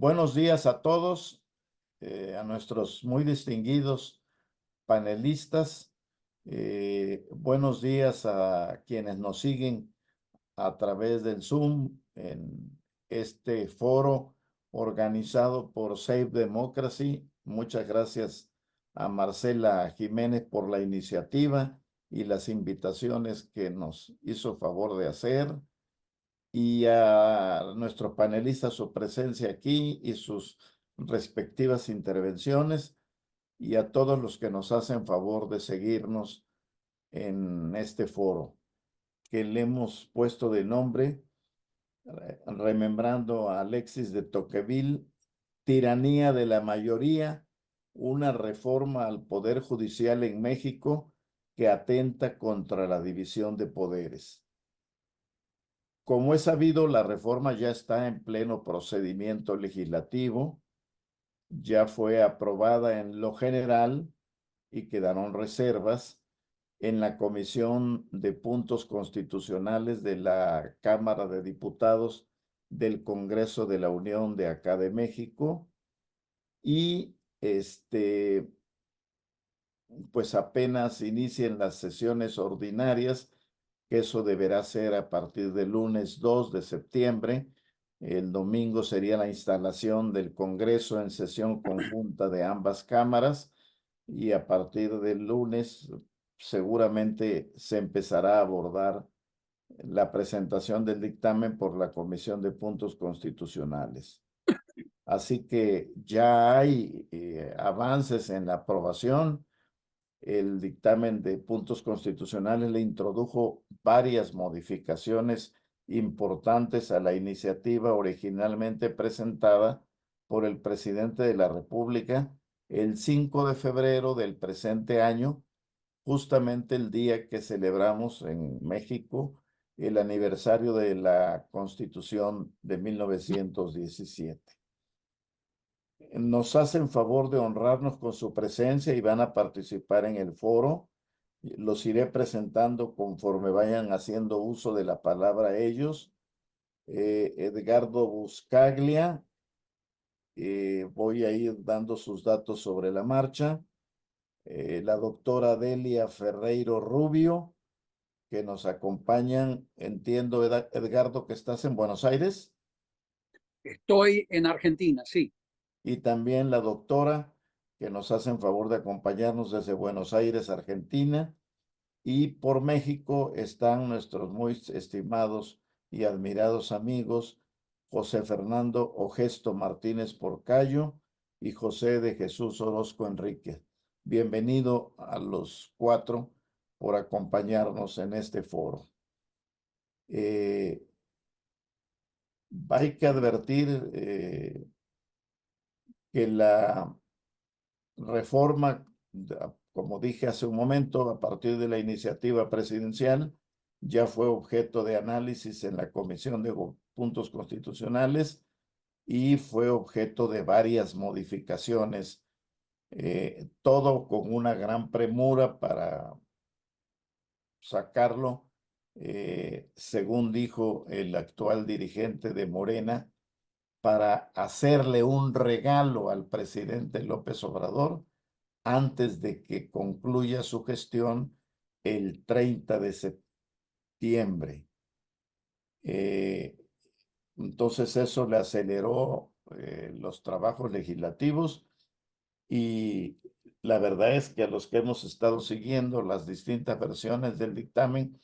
Buenos días a todos, a nuestros muy distinguidos panelistas. Buenos días a quienes nos siguen a través del Zoom en este foro organizado por Save Democracy. Muchas gracias a Marcela Jiménez por la iniciativa y las invitaciones que nos hizo favor de hacer, y a nuestros panelistas su presencia aquí y sus respectivas intervenciones, y a todos los que nos hacen favor de seguirnos en este foro, que le hemos puesto de nombre, remembrando a Alexis de Tocqueville, Tiranía de la Mayoría, una reforma al Poder Judicial en México que atenta contra la división de poderes. Como es sabido, la reforma ya está en pleno procedimiento legislativo, ya fue aprobada en lo general y quedaron reservas en la Comisión de Puntos Constitucionales de la Cámara de Diputados del Congreso de la Unión de acá de México, y pues apenas inicien las sesiones ordinarias, que eso deberá ser a partir del lunes 2 de septiembre. El domingo sería la instalación del Congreso en sesión conjunta de ambas cámaras, y a partir del lunes seguramente se empezará a abordar la presentación del dictamen por la Comisión de Puntos Constitucionales. Así que ya hay avances en la aprobación. El dictamen de puntos constitucionales le introdujo varias modificaciones importantes a la iniciativa originalmente presentada por el presidente de la República el 5 de febrero del presente año, justamente el día que celebramos en México el aniversario de la Constitución de 1917. Nos hacen favor de honrarnos con su presencia y van a participar en el foro. Los iré presentando conforme vayan haciendo uso de la palabra ellos. Edgardo Buscaglia, voy a ir dando sus datos sobre la marcha. La doctora Delia Ferreiro Rubio, que nos acompañan. Entiendo, Edgardo, que estás en Buenos Aires. Estoy en Argentina, sí. Y también la doctora, que nos hacen favor de acompañarnos desde Buenos Aires, Argentina. Y por México están nuestros muy estimados y admirados amigos José Fernando Ogesto Martínez Porcayo y José de Jesús Orozco Enrique. Bienvenido a los cuatro por acompañarnos en este foro. Hay que advertir que la reforma, como dije hace un momento, a partir de la iniciativa presidencial, ya fue objeto de análisis en la Comisión de Puntos Constitucionales y fue objeto de varias modificaciones, todo con una gran premura para sacarlo, según dijo el actual dirigente de Morena, para hacerle un regalo al presidente López Obrador antes de que concluya su gestión el 30 de septiembre. Entonces eso le aceleró los trabajos legislativos, y la verdad es que a los que hemos estado siguiendo las distintas versiones del dictamen,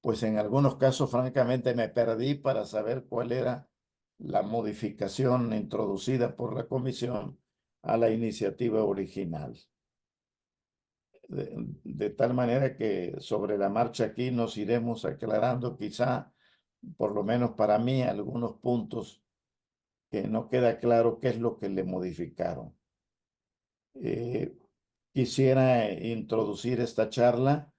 pues en algunos casos francamente me perdí para saber cuál era la modificación introducida por la comisión a la iniciativa original. De tal manera que sobre la marcha aquí nos iremos aclarando, quizá, por lo menos para mí, algunos puntos que no queda claro qué es lo que le modificaron. Quisiera introducir esta charla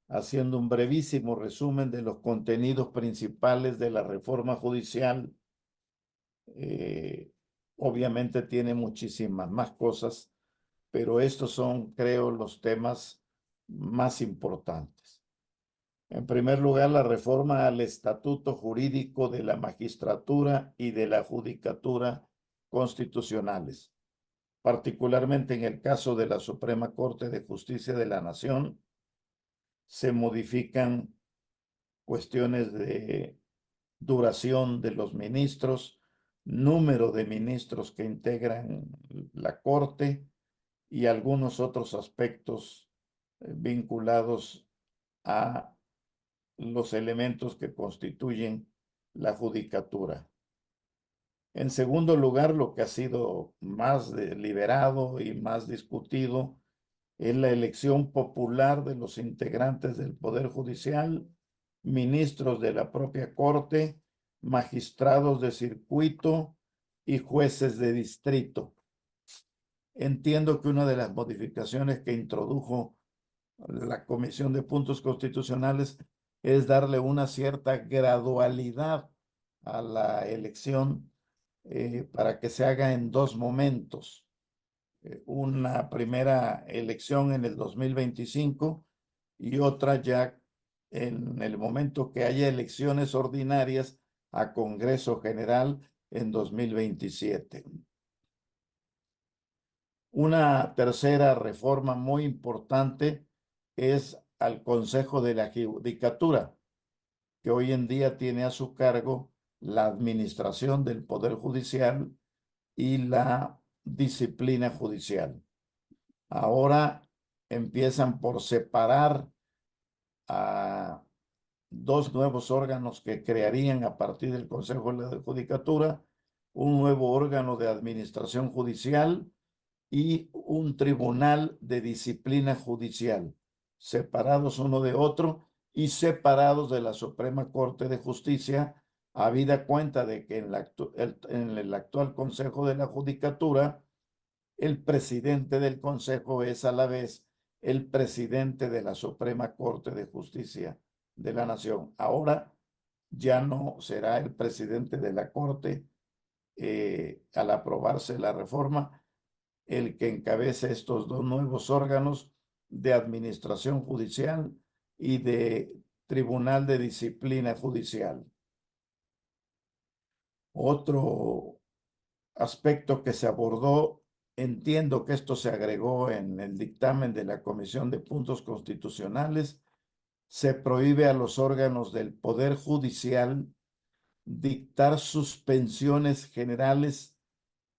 haciendo un brevísimo resumen de los contenidos principales de la reforma judicial. Obviamente tiene muchísimas más cosas, pero estos son, creo, los temas más importantes. En primer lugar, la reforma al Estatuto Jurídico de la Magistratura y de la Judicatura constitucionales. Particularmente en el caso de la Suprema Corte de Justicia de la Nación, se modifican cuestiones de duración de los ministros, número de ministros que integran la Corte y algunos otros aspectos vinculados a los elementos que constituyen la judicatura. En segundo lugar, lo que ha sido más deliberado y más discutido es la elección popular de los integrantes del Poder Judicial, ministros de la propia Corte, magistrados de circuito y jueces de distrito. Entiendo que una de las modificaciones que introdujo la Comisión de Puntos Constitucionales es darle una cierta gradualidad a la elección para que se haga en dos momentos. Una primera elección en el 2025 y otra ya en el momento que haya elecciones ordinarias a Congreso General en 2027. Una tercera reforma muy importante es al Consejo de la Judicatura, que hoy en día tiene a su cargo la administración del Poder Judicial y la disciplina judicial. Ahora empiezan por separar a dos nuevos órganos que crearían a partir del Consejo de la Judicatura, un nuevo órgano de administración judicial y un tribunal de disciplina judicial, separados uno de otro y separados de la Suprema Corte de Justicia, habida cuenta de que en el actual Consejo de la Judicatura, el presidente del Consejo es a la vez el presidente de la Suprema Corte de Justicia de la Nación. Ahora ya no será el presidente de la Corte, al aprobarse la reforma, el que encabece estos dos nuevos órganos de administración judicial y de tribunal de disciplina judicial. Otro aspecto que se abordó, entiendo que esto se agregó en el dictamen de la Comisión de Puntos Constitucionales, se prohíbe a los órganos del Poder Judicial dictar suspensiones generales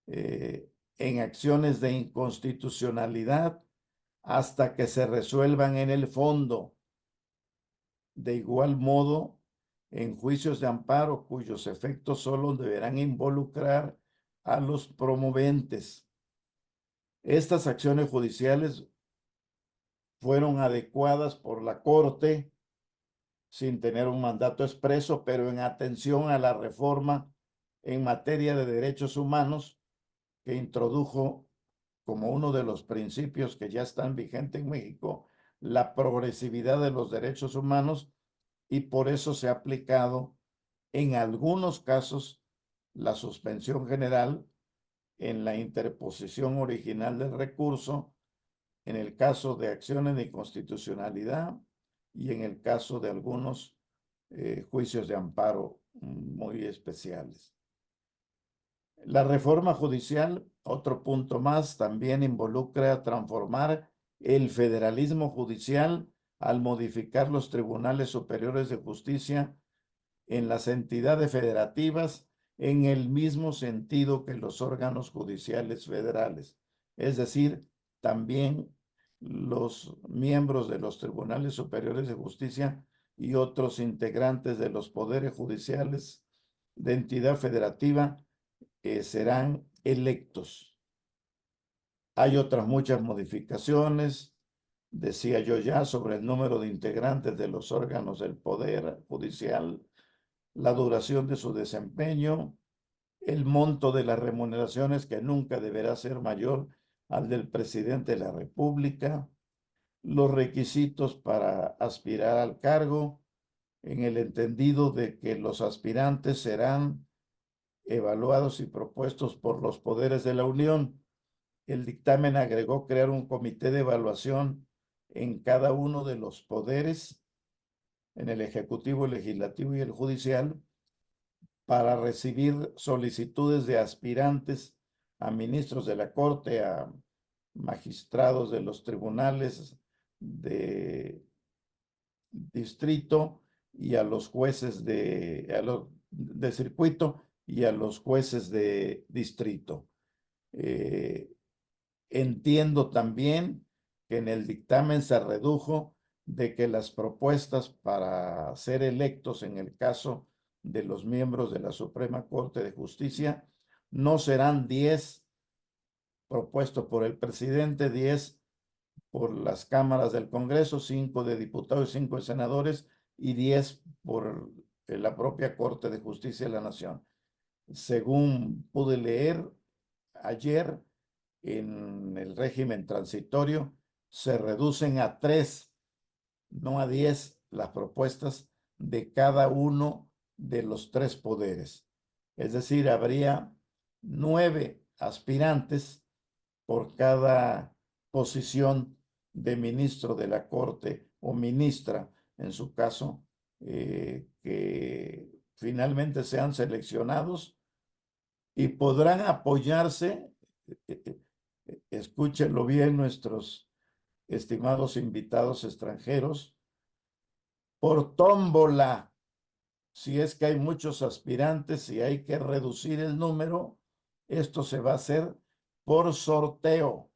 en acciones de inconstitucionalidad hasta que se resuelvan en el fondo. De igual modo, en juicios de amparo cuyos efectos solo deberán involucrar a los promoventes. Estas acciones judiciales fueron adecuadas por la Corte sin tener un mandato expreso, pero en atención a la reforma en materia de derechos humanos que introdujo como uno de los principios que ya están vigentes en México, la progresividad de los derechos humanos, y por eso se ha aplicado en algunos casos la suspensión general en la interposición original del recurso, en el caso de acciones de inconstitucionalidad y en el caso de algunos juicios de amparo muy especiales. La reforma judicial, otro punto más, también involucra transformar el federalismo judicial al modificar los tribunales superiores de justicia en las entidades federativas en el mismo sentido que los órganos judiciales federales. Es decir, también los miembros de los tribunales superiores de justicia y otros integrantes de los poderes judiciales de entidad federativa serán electos. Hay otras muchas modificaciones, decía yo ya, sobre el número de integrantes de los órganos del Poder Judicial, la duración de su desempeño, el monto de las remuneraciones que nunca deberá ser mayor al del presidente de la República, los requisitos para aspirar al cargo, en el entendido de que los aspirantes serán evaluados y propuestos por los poderes de la Unión. El dictamen agregó crear un comité de evaluación en cada uno de los poderes, en el Ejecutivo, el Legislativo y el Judicial, para recibir solicitudes de aspirantes a ministros de la Corte, a magistrados de los tribunales de distrito y a los jueces de circuito y a los jueces de distrito. Entiendo también que en el dictamen se redujo de que las propuestas para ser electos en el caso de los miembros de la Suprema Corte de Justicia no serán 10 propuestos por el presidente, 10 por las cámaras del Congreso, 5 de diputados y 5 de senadores y 10 por la propia Corte de Justicia de la Nación. Según pude leer ayer, en el régimen transitorio se reducen a 3, no a 10, las propuestas de cada uno de los 3 poderes. Es decir, habría 9 aspirantes por cada posición de ministro de la Corte o ministra, en su caso, que finalmente sean seleccionados y podrán apoyarse, escúchenlo bien nuestros estimados invitados extranjeros, por tómbola. Si es que hay muchos aspirantes y hay que reducir el número, esto se va a hacer por sorteo,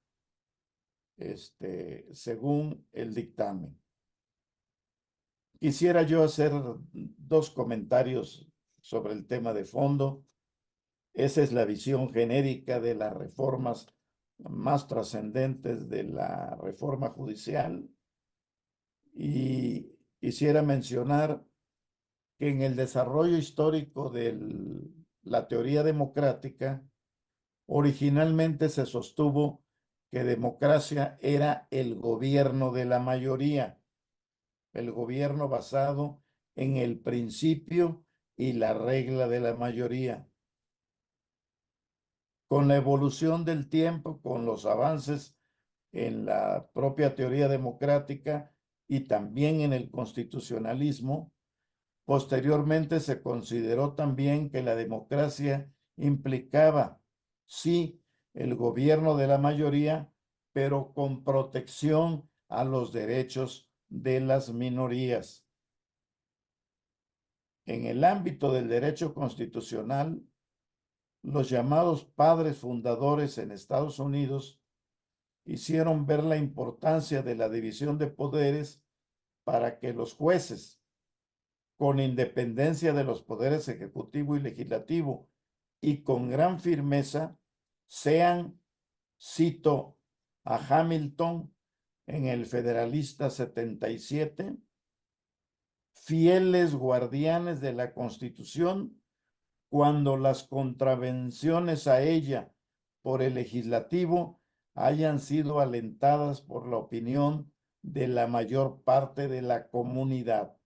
según el dictamen. Quisiera yo hacer 2 comentarios sobre el tema de fondo. Esa es la visión genérica de las reformas más trascendentes de la reforma judicial. Y quisiera mencionar que en el desarrollo histórico de la teoría democrática, originalmente se sostuvo que democracia era el gobierno de la mayoría, el gobierno basado en el principio y la regla de la mayoría. Con la evolución del tiempo, con los avances en la propia teoría democrática y también en el constitucionalismo, posteriormente se consideró también que la democracia implicaba, sí, el gobierno de la mayoría, pero con protección a los derechos de las minorías. En el ámbito del derecho constitucional, los llamados padres fundadores en Estados Unidos hicieron ver la importancia de la división de poderes para que los jueces, con independencia de los poderes ejecutivo y legislativo y con gran firmeza, sean, cito a Hamilton en el Federalista 77, fieles guardianes de la Constitución cuando las contravenciones a ella por el legislativo hayan sido alentadas por la opinión de la mayor parte de la comunidad.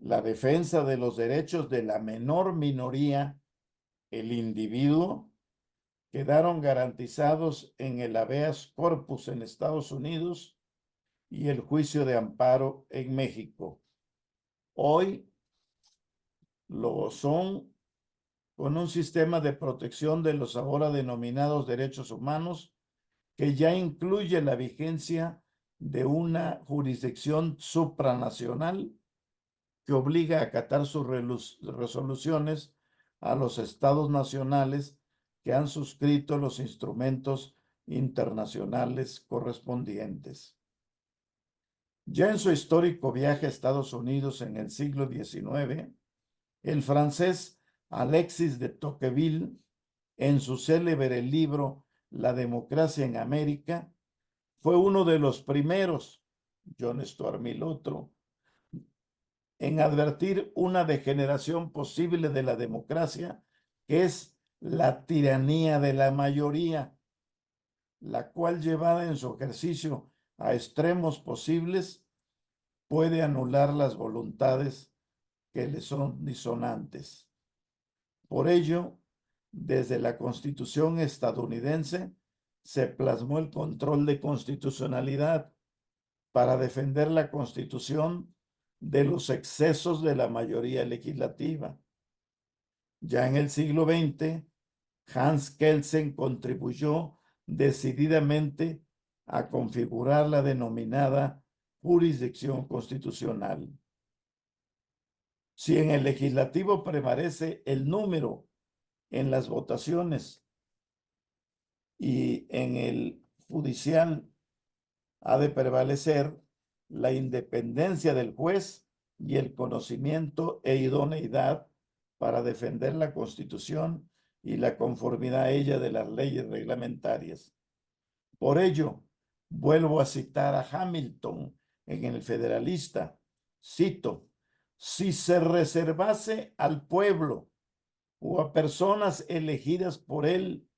La defensa de los derechos de la menor minoría, el individuo, quedaron garantizados en el habeas corpus en Estados Unidos y el juicio de amparo en México. Hoy lo son con un sistema de protección de los ahora denominados derechos humanos que ya incluye la vigencia de una jurisdicción supranacional que obliga a acatar sus resoluciones a los estados nacionales que han suscrito los instrumentos internacionales correspondientes. Ya en su histórico viaje a Estados Unidos en el siglo XIX, el francés Alexis de Tocqueville, en su célebre libro La democracia en América, fue uno de los primeros, John Stuart Mill otro, en advertir una degeneración posible de la democracia, que es la tiranía de la mayoría, la cual, llevada en su ejercicio a extremos posibles, puede anular las voluntades que le son disonantes. Por ello, desde la Constitución estadounidense se plasmó el control de constitucionalidad para defender la Constitución de los excesos de la mayoría legislativa. Ya en el siglo XX, Hans Kelsen contribuyó decididamente a configurar la denominada jurisdicción constitucional. Si en el legislativo prevalece el número en las votaciones y en el judicial ha de prevalecer la independencia del juez y el conocimiento e idoneidad para defender la Constitución y la conformidad a ella de las leyes reglamentarias. Por ello, vuelvo a citar a Hamilton en el Federalista. Cito: si se reservase al pueblo o a personas elegidas por él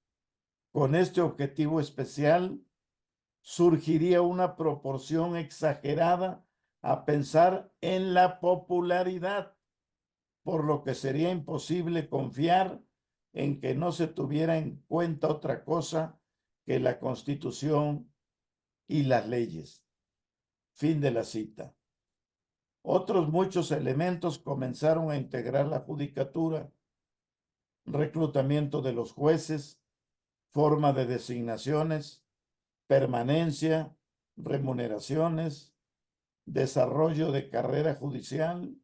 con este objetivo especial, surgiría una proporción exagerada a pensar en la popularidad, por lo que sería imposible confiar en que no se tuviera en cuenta otra cosa que la Constitución y las leyes. Fin de la cita. Otros muchos elementos comenzaron a integrar la judicatura: reclutamiento de los jueces, forma de designaciones, permanencia, remuneraciones, desarrollo de carrera judicial,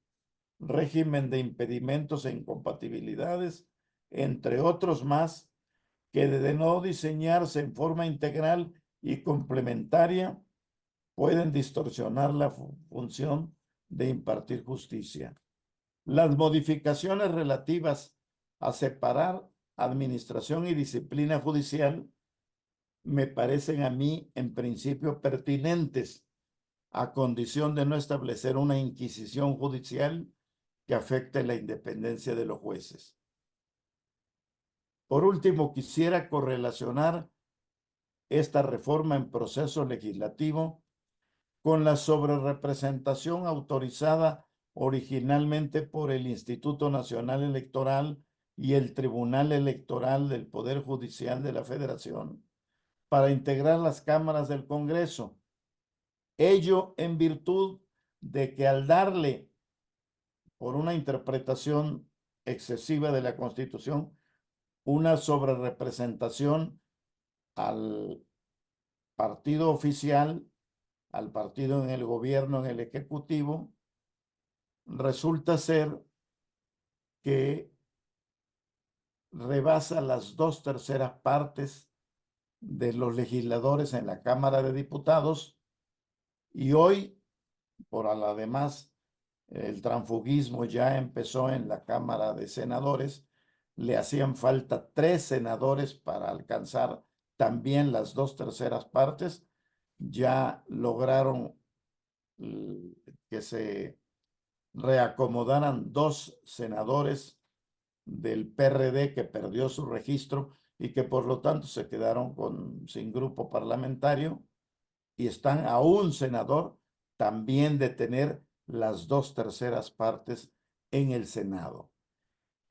régimen de impedimentos e incompatibilidades, entre otros más, que de no diseñarse en forma integral y complementaria, pueden distorsionar la función de impartir justicia. Las modificaciones relativas a separar administración y disciplina judicial me parecen a mí en principio pertinentes, a condición de no establecer una inquisición judicial que afecte la independencia de los jueces. Por último, quisiera correlacionar esta reforma en proceso legislativo con la sobrerepresentación autorizada originalmente por el Instituto Nacional Electoral y el Tribunal Electoral del Poder Judicial de la Federación para integrar las cámaras del Congreso. Ello en virtud de que al darle, por una interpretación excesiva de la Constitución, una sobrerepresentación al partido oficial, al partido en el gobierno, en el ejecutivo, resulta ser que rebasa las 2/3 partes de los legisladores en la Cámara de Diputados, y hoy, por además, el transfugismo ya empezó en la Cámara de Senadores, le hacían falta 3 senadores para alcanzar también las 2/3 partes. Ya lograron que se reacomodaran 2 senadores del PRD que perdió su registro y que por lo tanto se quedaron sin grupo parlamentario, y están a un senador también de tener las 2/3 partes en el Senado.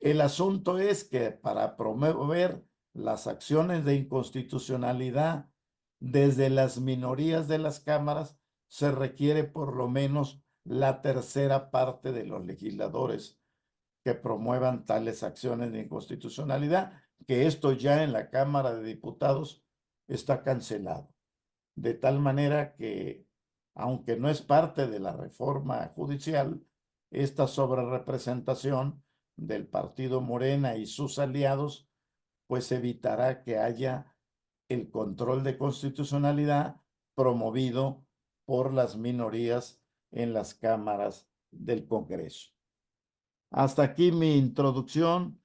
El asunto es que para promover las acciones de inconstitucionalidad desde las minorías de las cámaras se requiere por lo menos la 1/3 parte de los legisladores que promuevan tales acciones de inconstitucionalidad, que esto ya en la Cámara de Diputados está cancelado. De tal manera que, aunque no es parte de la reforma judicial, esta sobrerepresentación del partido Morena y sus aliados, pues evitará que haya el control de constitucionalidad promovido por las minorías en las cámaras del Congreso. Hasta aquí mi introducción.